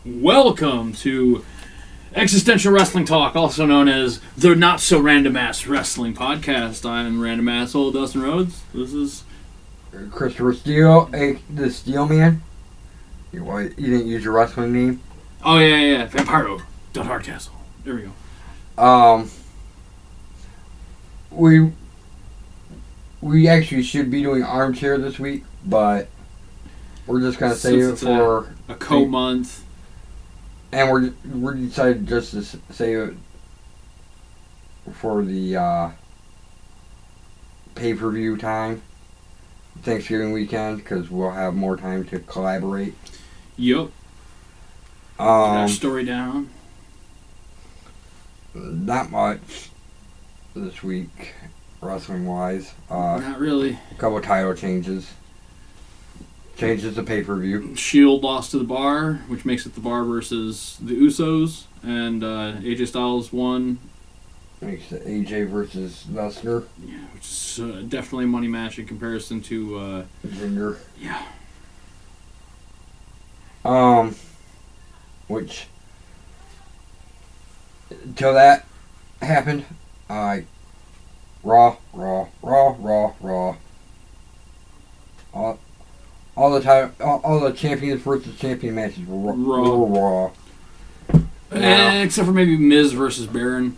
Welcome to Existential Wrestling Talk, also known as the Not So Random Ass Wrestling Podcast. I'm random asshole Dustin Rhoads. This is Christopher Steele, the Steel Man. You didn't use your wrestling name? Oh yeah, Vampiro Hardcastle. There we go. We actually should be doing Armchair this week, but we're just gonna save it for a co-month. And we're decided just to save it for the pay-per-view time, Thanksgiving weekend, because we'll have more time to collaborate. Yup. Get our story down. Not much this week, wrestling-wise. Not really. A couple title changes. Changes to pay-per-view. Shield lost to the Bar, which makes it the Bar versus the Usos, and AJ Styles won. Makes it AJ versus Lesnar. Yeah, which is definitely a money match in comparison to Jinder. Yeah. Which until that happened, Raw. All the champions versus champion matches were Raw. Except for maybe Miz versus Baron.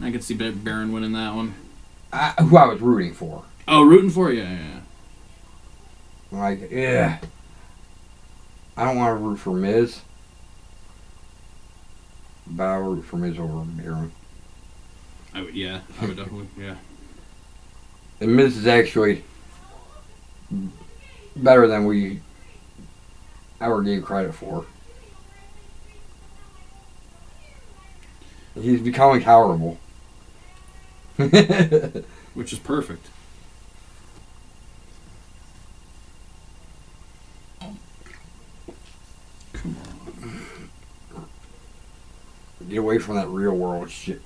I could see Baron winning that one. Who I was rooting for. Oh, rooting for? Yeah. I don't want to root for Miz. But I'll root for Miz over Baron. I would definitely, yeah. And Miz is actually better than we ever gave credit for. He's becoming tolerable. Which is perfect. Come on. Get away from that real world shit.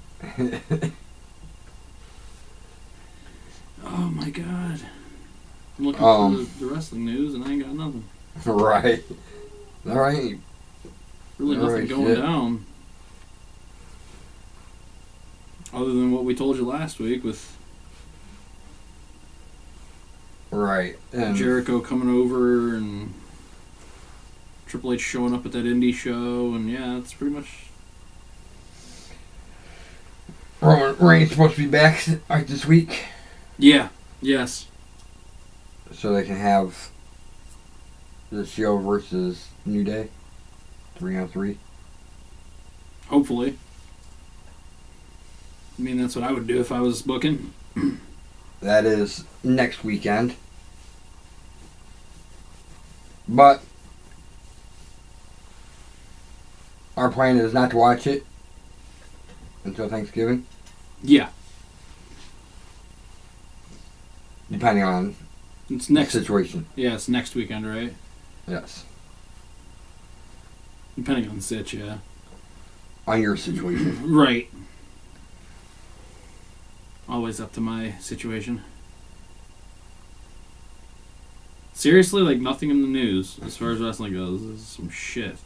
Oh my god. I'm looking for the wrestling news and I ain't got nothing. Right. Alright. Really nothing going down. Other than what we told you last week with right. And Jericho coming over and Triple H showing up at that indie show, and yeah, that's pretty much. Roman Reigns supposed to be back this week. Yeah. Yes. So they can have the show versus New Day, 3-on-3. Hopefully. I mean, that's what I would do if I was booking. That is next weekend. But our plan is not to watch it until Thanksgiving. Yeah. Depending on it's next the situation. Yeah, it's next weekend, right? Yes. Depending on the sit, yeah. On your situation. Right. Always up to my situation. Seriously, like nothing in the news as far as wrestling goes. This is some shit.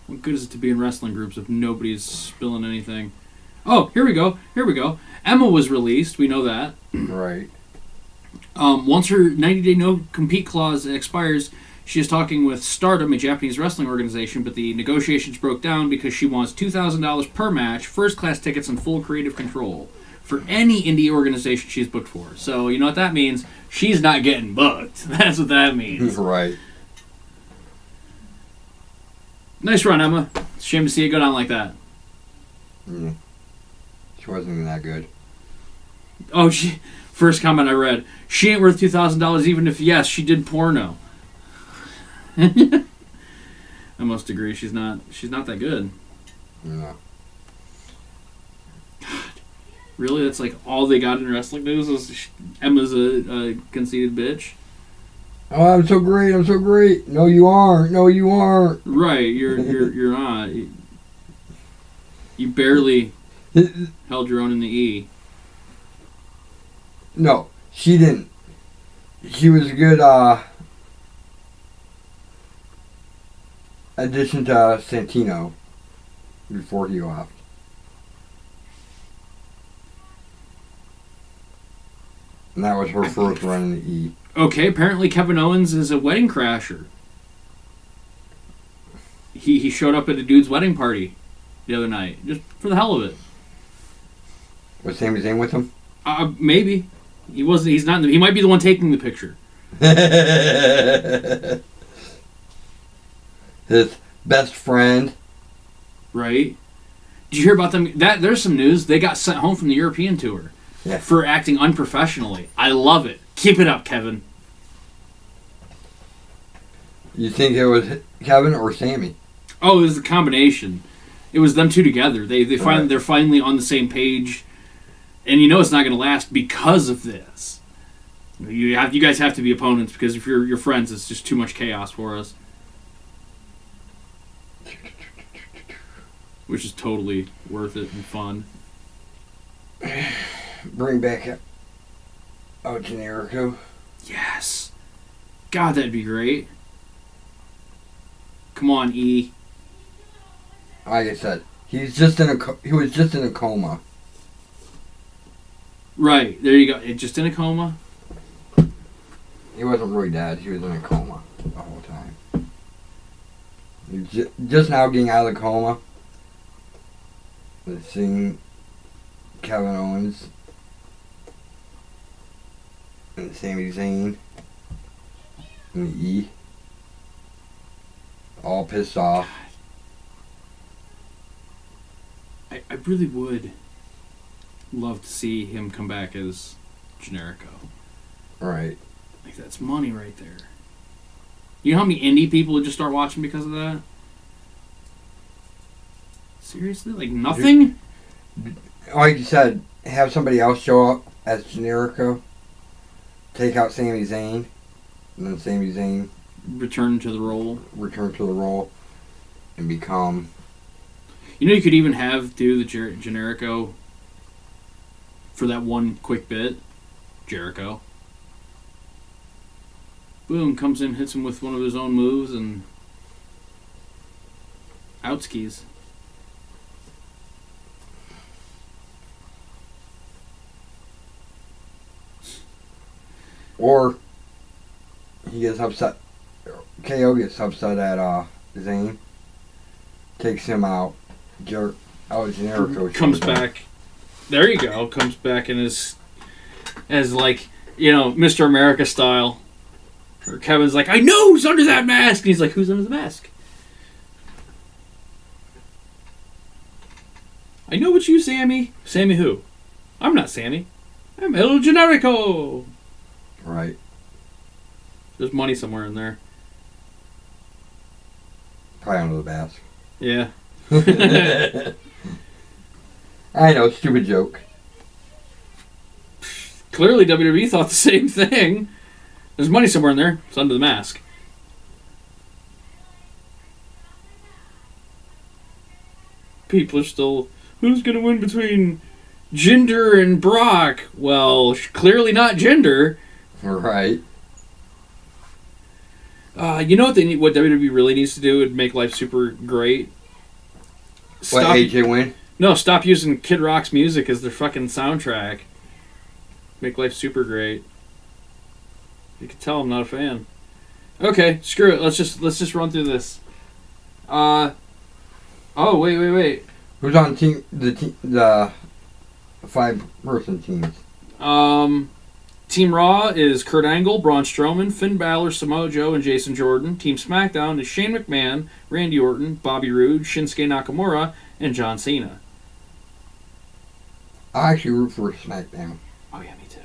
What good is it to be in wrestling groups if nobody's spilling anything? Oh, here we go. Emma was released. We know that. Right. Once her 90-day no-compete clause expires, she is talking with Stardom, a Japanese wrestling organization, but the negotiations broke down because she wants $2,000 per match, first-class tickets, and full creative control for any indie organization she's booked for. So, you know what that means? She's not getting booked. That's what that means. Right. Nice run, Emma. It's a shame to see it go down like that. Mm. She wasn't even that good. Oh, first comment I read. She ain't worth $2,000 even if, yes, she did porno. I must agree. She's not that good. No. God. Really? That's like all they got in wrestling news is Emma's a conceited bitch? Oh, I'm so great. No, you aren't. Right, you're not. You barely held your own in the E. No, she didn't. She was a good addition to Santino before he left. And that was her first run in the E. Okay, apparently Kevin Owens is a wedding crasher. He showed up at a dude's wedding party the other night, just for the hell of it. Was Sami Zayn with him? Maybe. He wasn't. He's not. He might be the one taking the picture. His best friend. Right. Did you hear about them? There's some news. They got sent home from the European tour for acting unprofessionally. I love it. Keep it up, Kevin. You think it was Kevin or Sammy? Oh, it was a combination. It was them two together. They're finally on the same page, and you know it's not going to last because of this. You guys have to be opponents because if you're friends, it's just too much chaos for us. Which is totally worth it and fun. Bring back Generico. Yes. God, that'd be great. Come on, E. Like I said, he was just in a coma. Right, there you go. Just in a coma? He wasn't really dead. He was in a coma the whole time. He's just now getting out of the coma. Seeing Kevin Owens and Sami Zayn and the E all pissed off. I really would love to see him come back as Generico. Right. Like, that's money right there. You know how many indie people would just start watching because of that? Seriously? Like, nothing? Like you said, have somebody else show up as Generico, take out Sami Zayn, and then Sami Zayn return to the role, and become... You know, you could even do the Generico for that one quick bit. Jericho. Boom, comes in, hits him with one of his own moves, and outskis. Or he gets upset. KO gets upset at Zayn, takes him out. Generico comes back. There you go. Comes back in as like, you know, Mr. America style. Or Kevin's like, I know who's under that mask. And he's like, who's under the mask? I know it's you, Sammy. Sammy who? I'm not Sammy. I'm El Generico. Right. There's money somewhere in there. Probably under the mask. Yeah. I know, stupid joke. Clearly WWE thought the same thing. There's money somewhere in there. It's under the mask. People are still... Who's going to win between Jinder and Brock? Well, clearly not Jinder. Right. You know what WWE really needs to do would make life super great? Let AJ win? No, stop using Kid Rock's music as their fucking soundtrack. Make life super great. You can tell I'm not a fan. Okay, screw it. Let's just run through this. Oh, wait. Who's on the 5-person teams? Team Raw is Kurt Angle, Braun Strowman, Finn Balor, Samoa Joe, and Jason Jordan. Team SmackDown is Shane McMahon, Randy Orton, Bobby Roode, Shinsuke Nakamura, and John Cena. I actually root for SmackDown. Oh yeah, me too.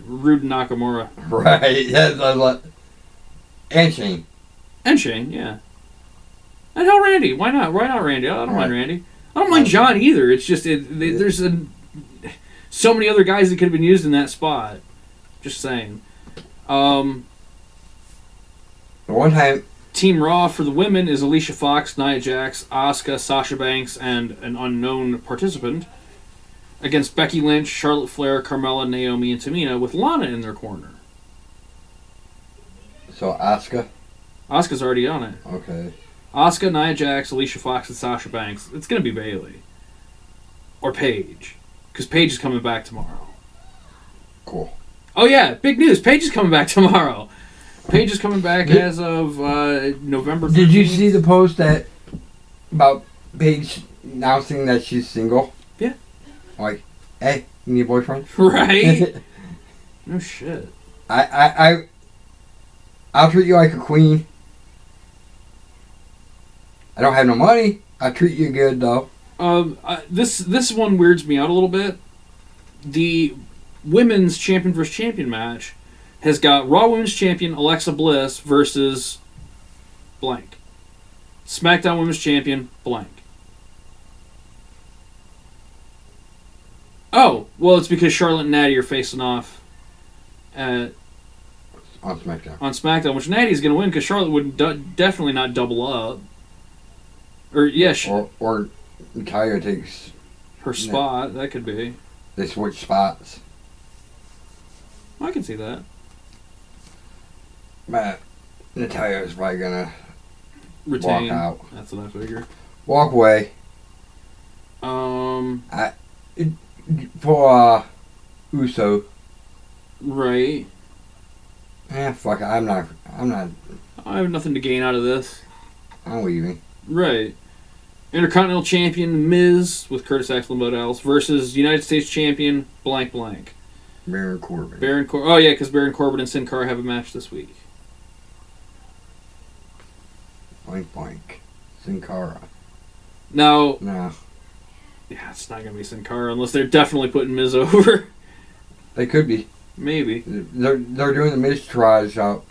Roode and Nakamura. Right, yes, I love. And Shane. And Shane, yeah. And hell, Randy. Why not? Why not Randy? I don't mind Randy. I don't mind John either. It's just there's so many other guys that could have been used in that spot. Just saying. The one time... Team Raw for the women is Alicia Fox, Nia Jax, Asuka, Sasha Banks, and an unknown participant. Against Becky Lynch, Charlotte Flair, Carmella, Naomi, and Tamina with Lana in their corner. So Asuka? Asuka's already on it. Okay. Asuka, Nia Jax, Alicia Fox, and Sasha Banks. It's going to be Bayley. Or Paige. Because Paige is coming back tomorrow. Cool. Oh, yeah. Big news. Paige is coming back tomorrow. Paige is coming back as of November 13th. Did you see the post about Paige announcing that she's single? Yeah. Like, hey, you need a boyfriend? Right? No shit. I'll treat you like a queen. I don't have no money. I'll treat you good, though. This one weirds me out a little bit. The women's champion versus champion match has got Raw Women's Champion Alexa Bliss versus blank. SmackDown Women's Champion blank. Oh, well, it's because Charlotte and Natty are facing off on SmackDown, which Natty's going to win because Charlotte would definitely not double up. Or Natalia takes her spot. That could be. They switch spots. I can see that. But Natalia is probably gonna retain. Walk out. That's what I figure. Walk away. For Uso. Right. Fuck it. I'm not. I have nothing to gain out of this. I'm leaving. Right. Intercontinental Champion Miz with Curtis Axel and Bud Ellis versus United States Champion blank. Baron Corbin. Oh yeah, because Baron Corbin and Sin Cara have a match this week. Blank. Sin Cara. Now. No. Yeah, it's not gonna be Sin Cara unless they're definitely putting Miz over. They could be. Maybe. They're doing the Miz triage out.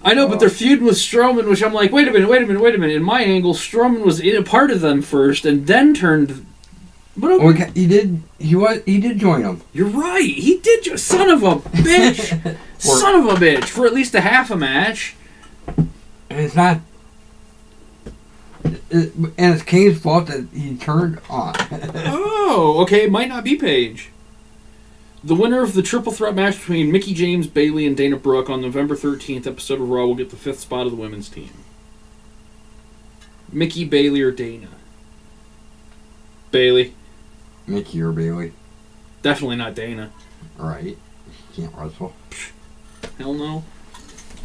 I know, but they're feuding with Strowman, which I'm like, wait a minute. In my angle, Strowman was in a part of them first, and then turned. But okay. He did join them. You're right. He did. Son of a bitch. Son of a bitch. For at least a half a match. And it's not. And it's Kane's fault that he turned on. Oh, okay. It might not be Paige. The winner of the triple threat match between Mickie James, Bayley, and Dana Brooke on November 13th episode of Raw will get the 5th spot of the women's team. Mickie, Bayley, or Dana? Bayley. Mickie or Bayley. Definitely not Dana. Right. He can't wrestle. Hell no.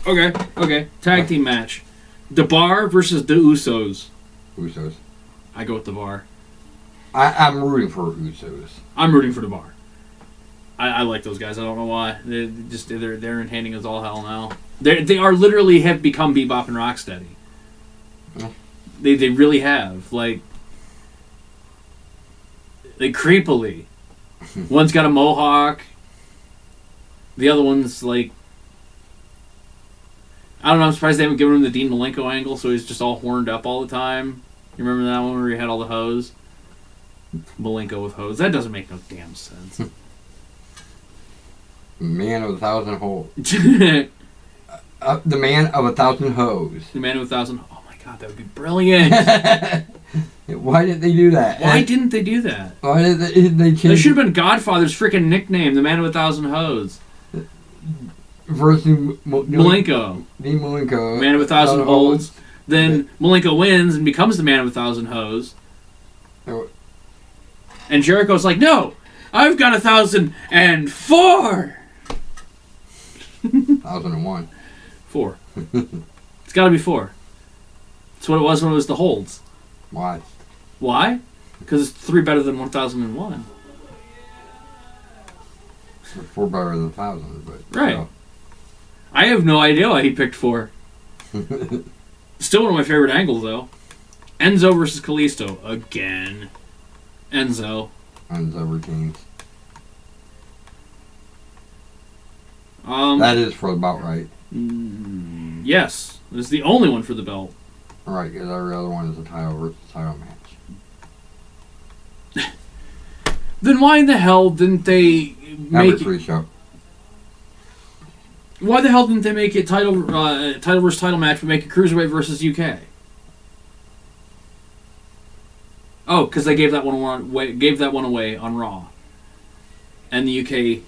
Okay. Tag team match. The Bar versus the Usos. Usos. I go with the Bar. I'm rooting for Usos. I'm rooting for the Bar. I like those guys. I don't know why. They're entertaining as all hell now. They are literally have become Bebop and Rocksteady. Yeah. They really have. Like creepily. One's got a mohawk. The other one's like, I don't know. I'm surprised they haven't given him the Dean Malenko angle, so he's just all horned up all the time. You remember that one where he had all the hose? Malenko with hose. That doesn't make no damn sense. Man of 1,000 hoes. The man of 1,000 hoes. The man of 1,000. Oh my god, that would be brilliant. Why didn't they do that? Why didn't they do that? Why did they change? That should have been Godfather's freaking nickname, the man of 1,000 hoes. Versus Malenko. Dean Malenko. Man of 1,000 hoes. Then Malenko wins and becomes the man of 1,000 hoes. And Jericho's like, no, I've got 1,004. 1,001. 4. It's got to be 4. That's what it was when it was the holds. Why? Why? Because it's 3 better than 1,001. 4 better than 1,000, but right. So. I have no idea why he picked 4. Still one of my favorite angles, though. Enzo versus Kalisto again. Enzo retains. That is for about right. Yes, it's the only one for the belt. Right, because every other one is a title versus title match. Then why in the hell didn't they make it? Show. Why the hell didn't they make it title versus title match, but make it cruiserweight versus UK? Oh, because they gave that one away on Raw, and the UK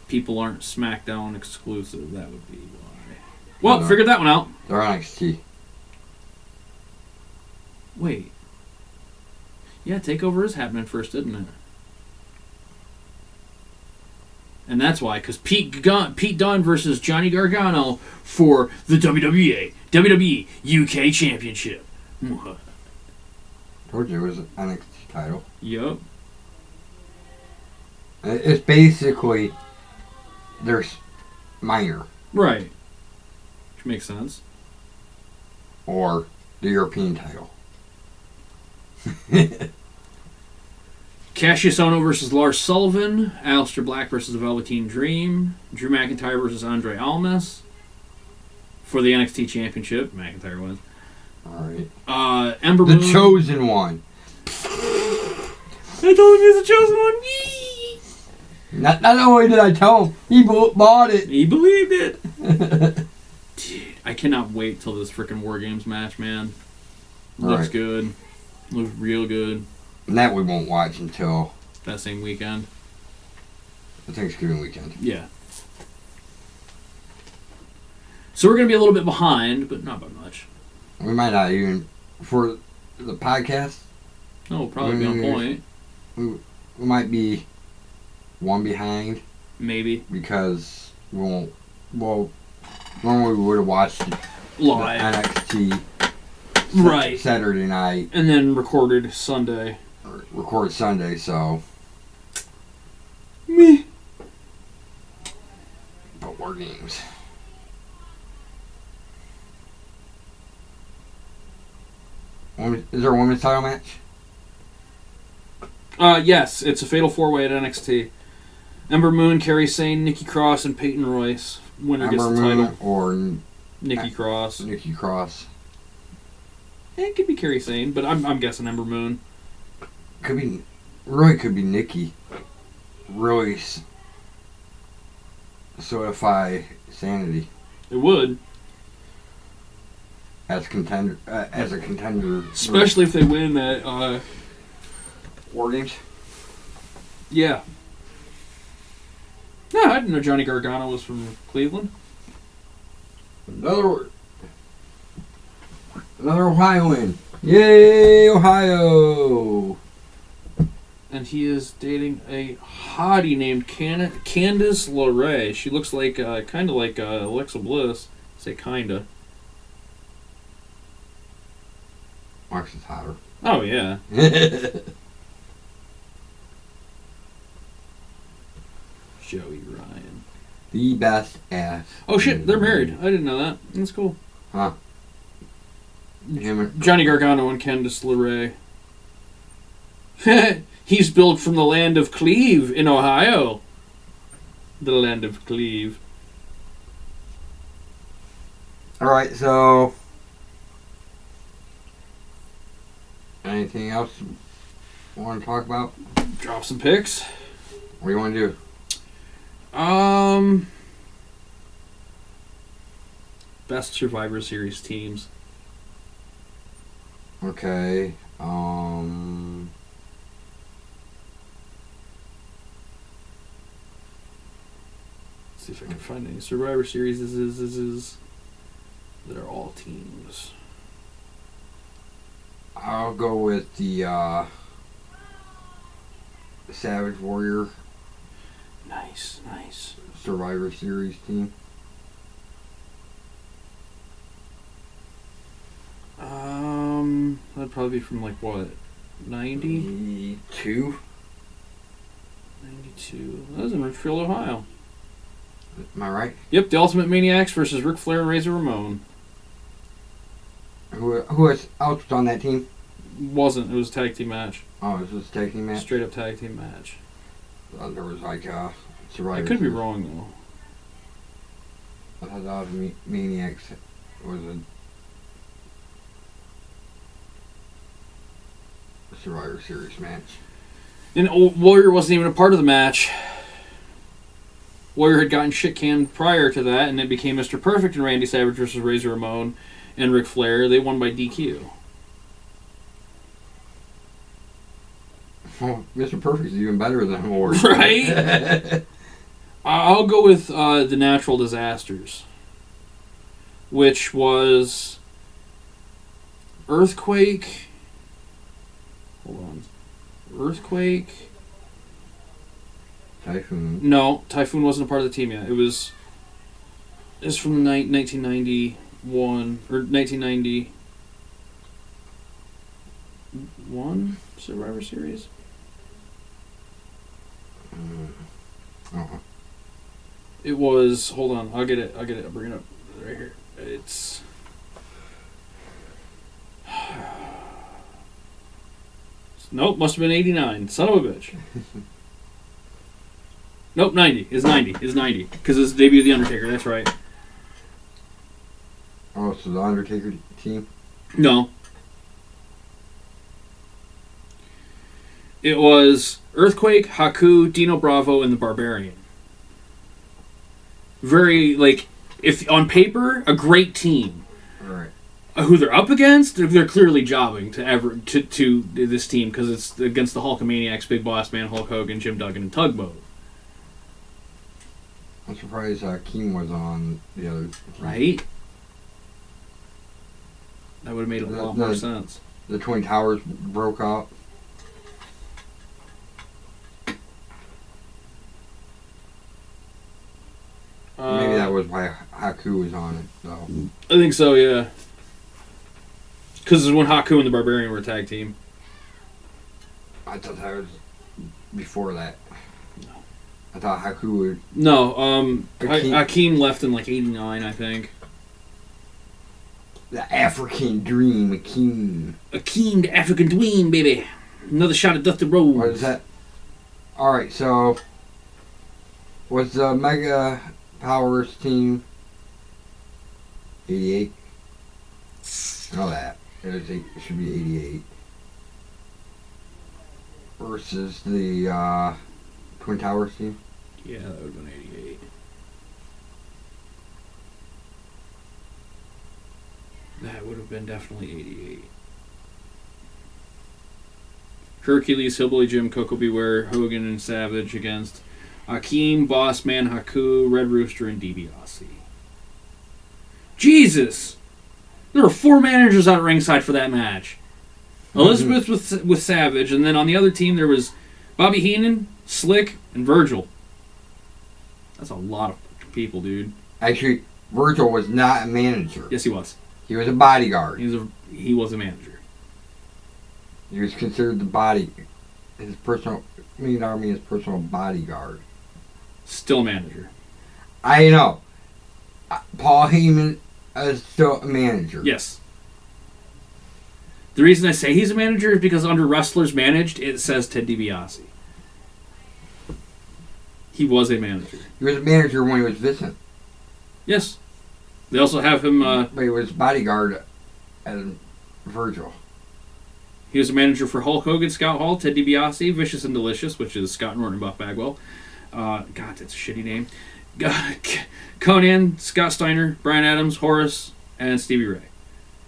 people aren't SmackDown exclusive. That would be why. Well, figured that one out. They're on NXT. Wait. Yeah, TakeOver is happening first, isn't it? And that's why, because Pete Dunne versus Johnny Gargano for the WWE UK Championship. Told you it was an NXT title. Yup. It's basically there's minor. Right. Which makes sense. Or the European title. Cassius Ohno versus Lars Sullivan. Aleister Black versus the Velveteen Dream. Drew McIntyre versus Andre Almas. For the NXT Championship. McIntyre wins. Alright. Ember The Moon. Chosen One. I told him he was the Chosen One. Yee! Not only did I tell him, he bought it. He believed it. Dude, I cannot wait till this freaking War Games match, man. Looks Right. good. Looks real good. And that we won't watch until That same weekend. the Thanksgiving weekend. Yeah. So we're going to be a little bit behind, but not by much. We might not even, for the podcast, No, we'll probably be on point. we might be one behind Maybe. because we won't, well, normally we would have watched the Live. NXT Right. Saturday night, And then recorded Sunday. or record Sunday, so, Me. but War Games. Is there a women's title match? Yes, it's a fatal 4-way at NXT. Ember Moon, Kairi Sane, Nikki Cross, and Peyton Royce. Winner gets Ember the Moon title. or Nikki Cross. Nikki Cross? It could be Kairi Sane, but I'm guessing Ember Moon. Could be Nikki. Really solidify sanity It would. as a contender. Especially if they win that, War Games. yeah. No, I didn't know Johnny Gargano was from Cleveland. Another Ohioan. Yay, Ohio! And he is dating a hottie named Candice LeRae. She looks like, kind of like Alexa Bliss. Say kinda. Mark's is hotter. Oh, yeah. Joey Ryan. The best ass. Oh, shit, they're married. I didn't know that. That's cool. Huh. Him and Johnny Gargano and Candice LeRae. He's built from the land of Cleve in Ohio. The land of Cleve. Alright, so anything else you want to talk about? Drop some picks. What do you want to do? Best Survivor Series teams. Okay. Let's see if I can find any Survivor Series that are all teams. I'll go with the Savage Warrior Nice, nice. Survivor Series team. That'd probably be from like what? 90? 92. 92. That was in Richfield, Ohio. Am I right? Yep, the Ultimate Maniacs versus Ric Flair and Razor Ramon. Who else was on that team? Wasn't. It was a tag team match. Oh, this was a tag team match? Straight up tag team match. There was like Survivor I could be Series. wrong though. I thought that was Maniacs was a Survivor Series match. And Warrior wasn't even a part of the match. Warrior had gotten shit canned prior to that, and it became Mr. Perfect and Randy Savage versus Razor Ramon and Ric Flair. They won by DQ. Oh, Mr. Perfect is even better than Warrior. Right? I'll go with the Natural Disasters. which was Earthquake. Hold on. Earthquake. Typhoon. No, Typhoon wasn't a part of the team yet. It was from the 1991 or 1991 Survivor Series. Uh-huh. It was. Hold on, I'll get it. I'll bring it up right here. It's. Nope, must have been 89. Son of a bitch. Nope, 90. It's 90. It's 90. Because it's the debut of The Undertaker, that's right. Oh, so the Undertaker team? No. It was Earthquake, Haku, Dino Bravo, and the Barbarian. Very, like, if on paper, a great team. Alright. Who they're up against, they're clearly jobbing to this team because it's against the Hulkamaniacs, Big Boss Man, Hulk Hogan, Jim Duggan, and Tugboat. I'm surprised Keem was on the other team. Right? That would have made a lot more sense. The Twin Towers broke up. Maybe that was why Haku was on it, though. I think so, yeah. Because it's when Haku and the Barbarian were a tag team. I thought that was before that. No. I thought Haku would... No, Hakeem left in like 89, I think. The African Dream, Akeem. Akeem, the African Dream, baby. Another shot at Dusty Rhodes. What is that? Alright, so... Was the Mega Powers team 88? I know that. It should be 88. Versus the Twin Towers team? Yeah, that would have been 88. That would have been definitely 88. Hercules, Hillbilly Jim, Coco Beware, Hogan, and Savage against Akeem, Boss Man, Haku, Red Rooster, and DiBiase. Jesus! There were 4 managers out ringside for that match. Elizabeth with Savage, and then on the other team there was Bobby Heenan, Slick, and Virgil. That's a lot of people, dude. Actually, Virgil was not a manager. Yes, he was. He was a bodyguard. He was a manager. He was considered the his personal bodyguard. Still a manager. I know. Paul Heyman is still a manager. Yes. The reason I say he's a manager is because under Wrestlers Managed, it says Ted DiBiase. He was a manager. He was a manager when he was Vincent. Yes. They also have him... but he was bodyguard at Virgil. He was a manager for Hulk Hogan, Scott Hall, Ted DiBiase, Vicious and Delicious, which is Scott Norton and Buff Bagwell. God, that's a shitty name. Conan, Scott Steiner, Brian Adams, Horace, and Stevie Ray.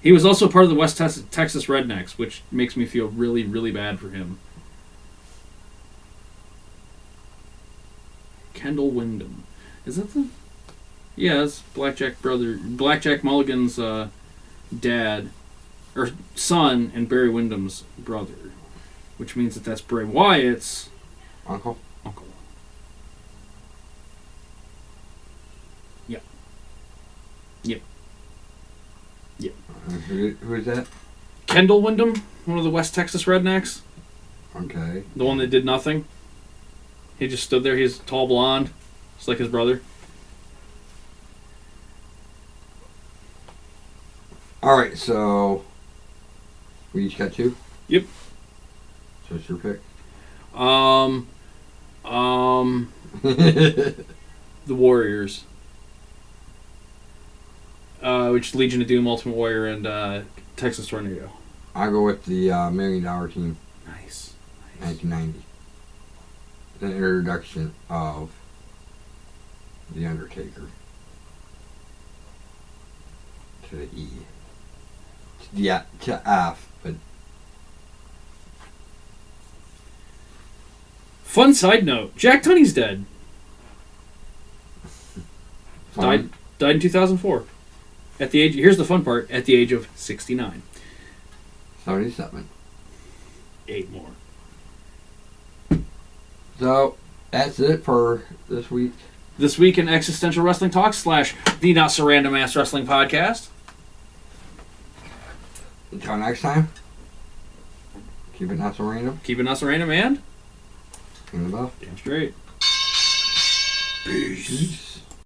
He was also part of the West Texas Rednecks, which makes me feel really, really bad for him. Kendall Windham. Is that the... Yeah, it's Blackjack Mulligan's dad, or son, and Barry Windham's brother. Which means that that's Bray Wyatt's... Uncle. Yep. Yep. Yep. Who is that? Kendall Windham, one of the West Texas Rednecks. Okay. The one that did nothing. He just stood there. He's tall blonde. Just like his brother. Alright, so... We each got 2? Yep. So it's your pick? The Warriors. Which Legion of Doom, Ultimate Warrior, and Texas Tornado. I'll go with the $1 Million team. Nice. 1990. The introduction of The Undertaker to the E. To F, but... Fun side note, Jack Tunney's dead. Died in 2004. Here's the fun part. At the age of 69. 77. 8 more. So, that's it for this week. This week in Existential Wrestling Talk / the Not So Random Ass Wrestling Podcast. Until next time, keep it not so random. Keep it not so random, and In the buff. damn straight. Peace.